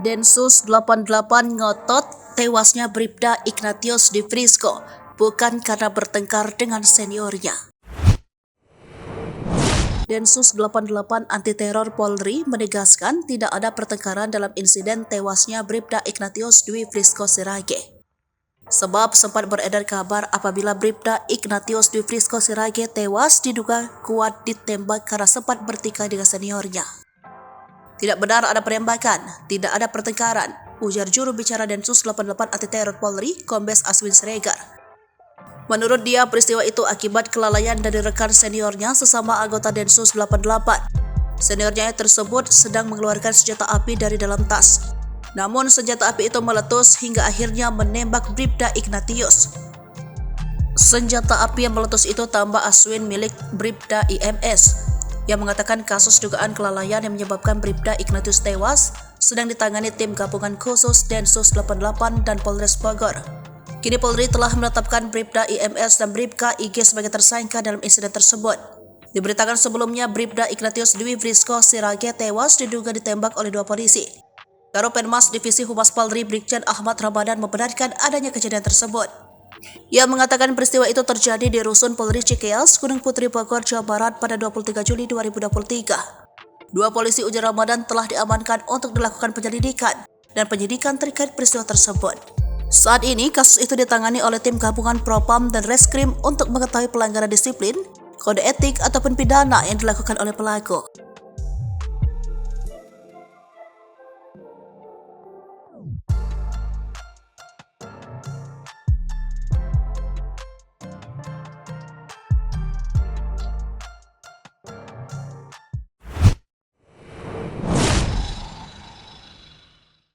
Densus 88 ngotot tewasnya Bribda Ignatius di Frisco bukan karena bertengkar dengan seniornya. Densus 88 anti teror Polri menegaskan tidak ada pertengkaran dalam insiden tewasnya Bribda Ignatius Dwi Frisco Sirage. Sebab sempat beredar kabar apabila Bribda Ignatius Dwi Frisco Sirage tewas diduga kuat ditembak karena sempat bertikai dengan seniornya. Tidak benar ada penembakan, tidak ada pertengkaran, ujar juru bicara Densus 88 anti teror Polri, Kombes Aswin Siregar. Menurut dia, peristiwa itu akibat kelalaian dari rekan seniornya sesama anggota Densus 88. Seniornya tersebut sedang mengeluarkan senjata api dari dalam tas. Namun senjata api itu meletus hingga akhirnya menembak Bribda Ignatius. Senjata api yang meletus itu tambah Aswin milik Bribda IMS, yang mengatakan kasus dugaan kelalaian yang menyebabkan Bribda Ignatius tewas sedang ditangani tim gabungan khusus Densus 88 dan Polres Bogor. Kini Polri telah menetapkan Bribda IMS dan Bribka IG sebagai tersangka dalam insiden tersebut. Diberitakan sebelumnya Bribda Ignatius Dwi Frisco Sirage tewas diduga ditembak oleh dua polisi. Karopenmas Divisi Humas Polri Brigjen Ahmad Ramadan membenarkan adanya kejadian tersebut. Ia mengatakan peristiwa itu terjadi di Rusun Polri Cikeas, Gunung Putri, Bogor, Jawa Barat pada 23 Juli 2023. Dua polisi ujar Ramadan telah diamankan untuk dilakukan penyelidikan dan penyidikan terkait peristiwa tersebut. Saat ini kasus itu ditangani oleh tim gabungan Propam dan Reskrim untuk mengetahui pelanggaran disiplin, kode etik ataupun pidana yang dilakukan oleh pelaku.